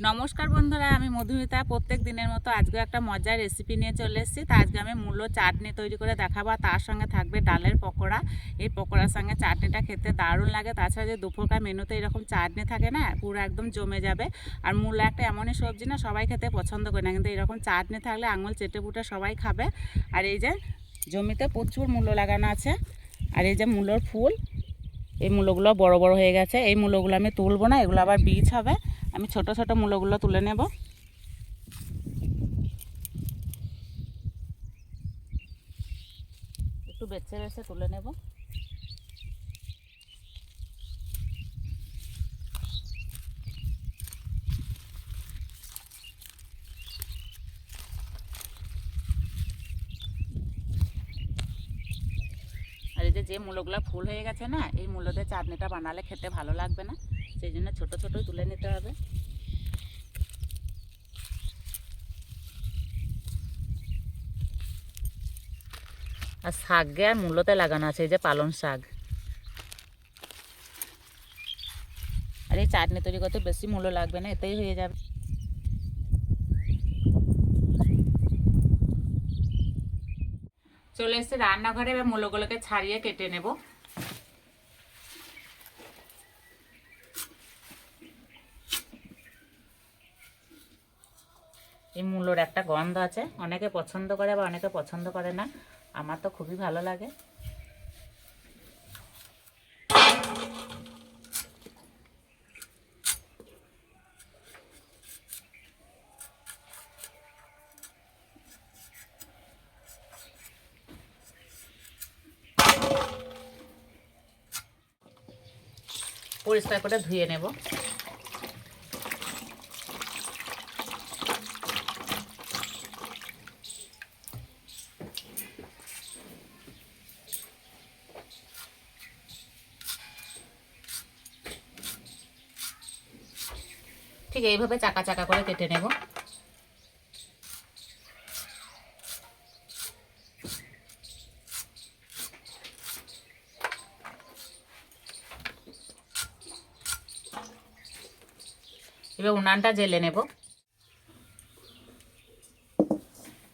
নমস্কার বন্ধুরা, আমি মধুমিতা। প্রত্যেক দিনের মতো আজকে একটা মজার রেসিপি নিয়ে চলে এসেছি। তা আজকে আমি মূলো চাটনি তৈরি করে দেখাবো, তার সঙ্গে থাকবে ডালের পকোড়া। এই পকোড়ার সঙ্গে চাটনিটা খেতে দারুণ লাগে। তাছাড়া যে দুপুরকার মেনুতে এরকম চাটনি থাকে না, পুরো একদম জমে যাবে। আর মূলো একটা এমনই সবজি না, সবাই খেতে পছন্দ করে না, কিন্তু এরকম চাটনি থাকলে আঙুল চেটে পুটে সবাই খাবে। আর এই যে জমিতে প্রচুর মূলো লাগানো আছে, আর এই যে মূলোর ফুল, এই মূলোগুলো বড় বড় হয়ে গেছে। এই মূলোগুলো আমি তুলবো না, এগুলো আবার বীজ হবে। আমি ছোট ছোট মূলোগুলো তুলে নেব। একটু বেছে বেছে তুলে নেব। আর এই যে মূলোগুলো ফুল হয়ে গেছে না, এই মূলোতে চাটনিটা বানালে খেতে ভালো লাগবে না, সেই জন্য ছোট ছোটই তুলে নিতে হবে। আর শাকে আর মূলোতে লাগানো আছে এই যে পালং শাক। আর এই চাটনি তৈরি করতে বেশি মূলো লাগবে না, এতেই হয়ে যাবে। চলে এসেছে রান্নাঘরে, এবার মূলোগুলোকে ছাড়িয়ে কেটে নেব। এই মূলোর একটা গন্ধ আছে, অনেকে পছন্দ করে বা অনেকে পছন্দ করে না। আমার তো খুবই ভালো লাগে। পরিষ্কার করে ধুয়ে নেব। ঠিক এইভাবে চাকা চাকা করে কেটে নেব। এবার উনানটা জ্বেলে নেব।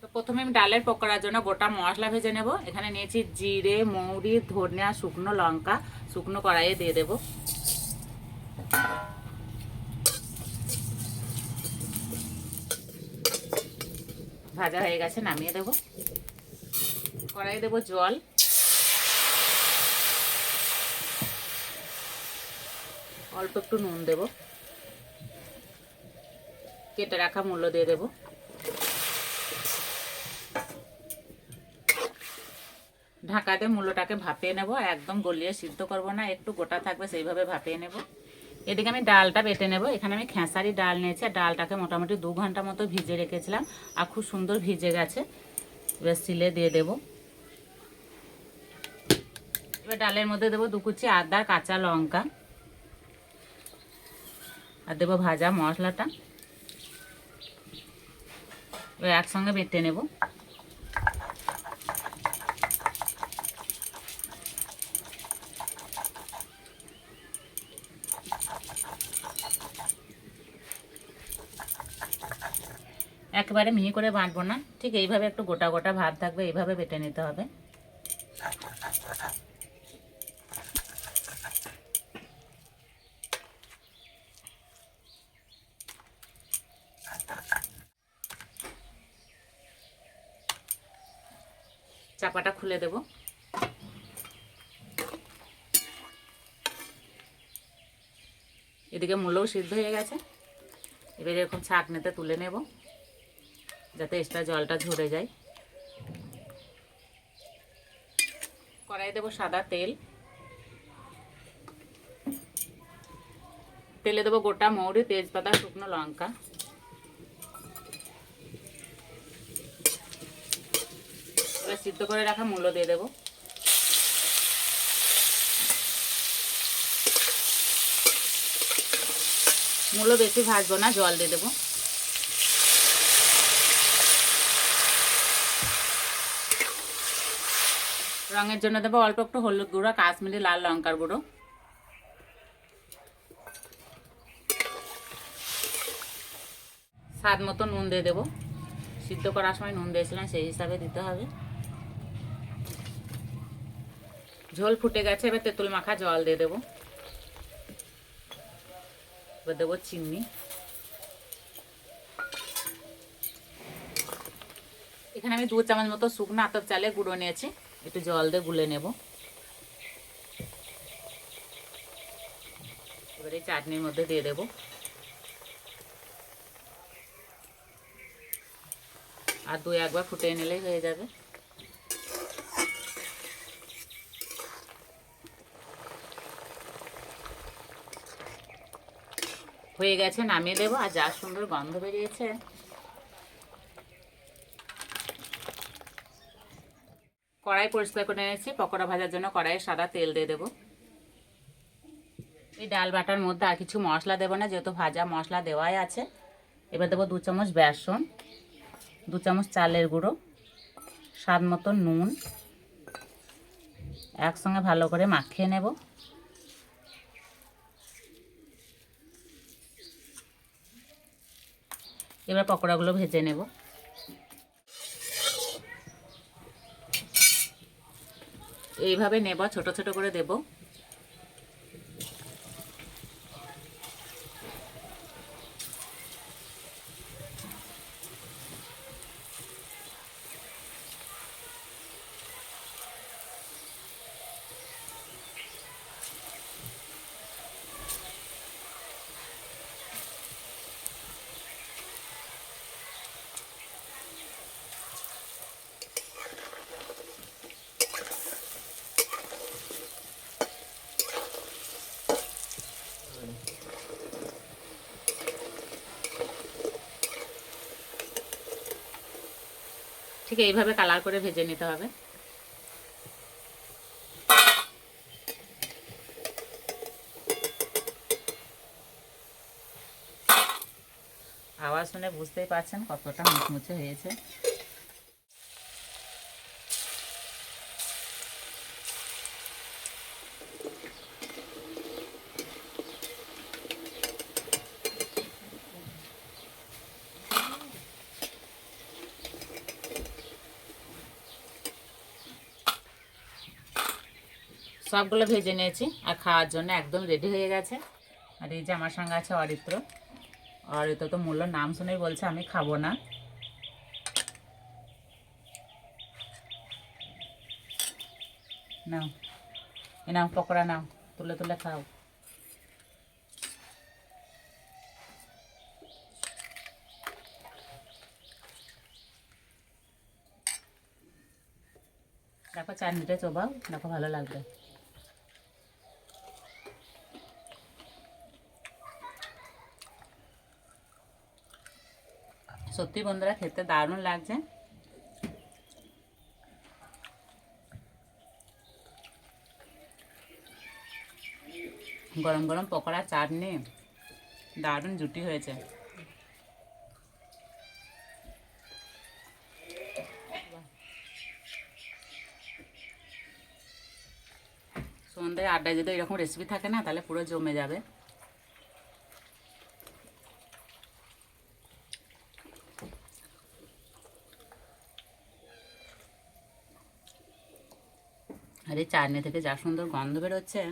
তো প্রথমে আমি ডালের পকোড়ার জন্য গোটা মশলা ভেজে নেব। এখানে নিয়েছি জিরে, মৌরি, ধনে আর শুকনো লঙ্কা। শুকনো কড়াইয়ে দিয়ে দেব। ভাজা হয়ে গেছে, নামিয়ে দেব। কড়াইয়ে দেব জল, অল্প একটু নুন দেব, কেটে রাখা মূলো দিয়ে দেব। ঢাকা দিয়ে মূলোটাকে ভাপিয়ে নেব, আর একদম গলিয়ে সিদ্ধ করব না, একটু গোটা থাকবে সেইভাবে ভাপিয়ে নেব। এদিকে আমি ডালটা বেটে নেব। এখানে আমি খেসারি ডাল নিয়েছি, আর ডালটাকে মোটামুটি 2 ঘন্টা মতো ভিজে রেখেছিলাম, আর খুব সুন্দর ভিজে গেছে। এবার সিলে দিয়ে দেব। এবার ডালের মধ্যে দেবো 2 কুচি আদা, কাঁচা লঙ্কা, আর দেবো ভাজা মশলাটা। এবার একসঙ্গে বেটে নেব। একেবারে মিহি করে বাটবো না, ঠিক এইভাবে একটু গোটা গোটা ভাব থাকবে, এইভাবে বেটে নিতে হবে। চাপাটা খুলে দেব। এদিকে মূলও সিদ্ধ হয়ে গেছে। এবার এরকম ছাঁকনিতে তুলে নেব, যাতে এক্সট্রা জলটা ঝরে যায়। কড়াই দেবো সাদা তেল, তেলে দেবো গোটা মৌরি, তেজপাতা, শুকনো লঙ্কা। এবার সিদ্ধ করে রাখা মূলো দিয়ে দেবো। মূলো বেশি ভাজবো না, জল দিয়ে দেবো। রঙের জন্য দেবো অল্প একটু হলুদ গুঁড়ো, কাশ্মীরি লাল লঙ্কার গুঁড়ো। স্বাদ মতো নুন দিয়ে দেবো, সিদ্ধ করার সময় নুন দিয়েছিলাম সেই হিসাবে দিতে হবে। ঝোল ফুটে গেছে, এবার তেঁতুল মাখা জল দিয়ে দেবো। এবার দেবো চিনি। এখানে আমি 2 চামচ মতো শুকনো আতপ চালের গুঁড়ো নিয়েছি, একটু জল দিয়ে গুলে নেব। এবার এই চাটনির মধ্যে দিয়ে দেবো। আর 2-1 বার ফুটিয়ে নিলেই হয়ে যাবে। হয়ে গেছে, নামিয়ে দেবো। আর যা সুন্দর গন্ধ বেরিয়েছে। কড়াই পরিষ্কার করে নিয়েছি, পকোড়া ভাজার জন্য কড়াইয়ে সাদা তেল দিয়ে দেবো। এই ডাল বাটার মধ্যে আর কিছু মশলা দেবো না, যেহেতু ভাজা মশলা দেওয়াই আছে। এবার দেবো 2 চামচ বেসন, 2 চামচ চালের গুঁড়ো, স্বাদ মতো নুন, একসঙ্গে ভালো করে মাখিয়ে নেব। এবার পকোড়াগুলো ভেজে নেব। এইভাবে নেব, ছোট ছোট করে দেব। ঠিক এইভাবে কালার করে ভেজে নিতে হবে। আওয়াজ শুনে বুঝতেই পারছেন কতটা মুচমুচে হয়েছে। সবগুলো ভেজে নিয়েছি আর খাওয়ার জন্য একদম রেডি হয়ে গেছে। আর এই যে আমার সঙ্গে আছে অরিত্র। অরিত্র তো মূল্য নাম শুনেই বলছে আমি খাবো না। নাও, এ নাও পকোড়া নাও, তুলে তুলে খাও। দেখো চাটনিটা চোবাও, দেখো ভালো লাগবে। সত্যি বন্ধুরা খেতে দারুণ লাগছে। গরম গরম পকোড়া চাটনি দারুণ জুটি হয়েছে। সন্ধ্যায় আড্ডায় যদি এরকম রেসিপি থাকে না, তাহলে পুরো জমে যাবে। আর এই চাটনি থেকে যা সুন্দর গন্ধ বেরোচ্ছে।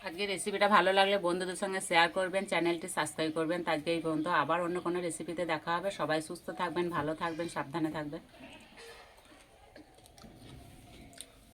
আজকে রেসিপিটা ভালো লাগলে বন্ধুদের সঙ্গে শেয়ার করবেন, চ্যানেলটি সাবস্ক্রাইব করবেন। আজকে এই বন্ধু আবার অন্য কোনো রেসিপিতে দেখা হবে। সবাই সুস্থ থাকবেন, ভালো থাকবেন, সাবধানে থাকবেন।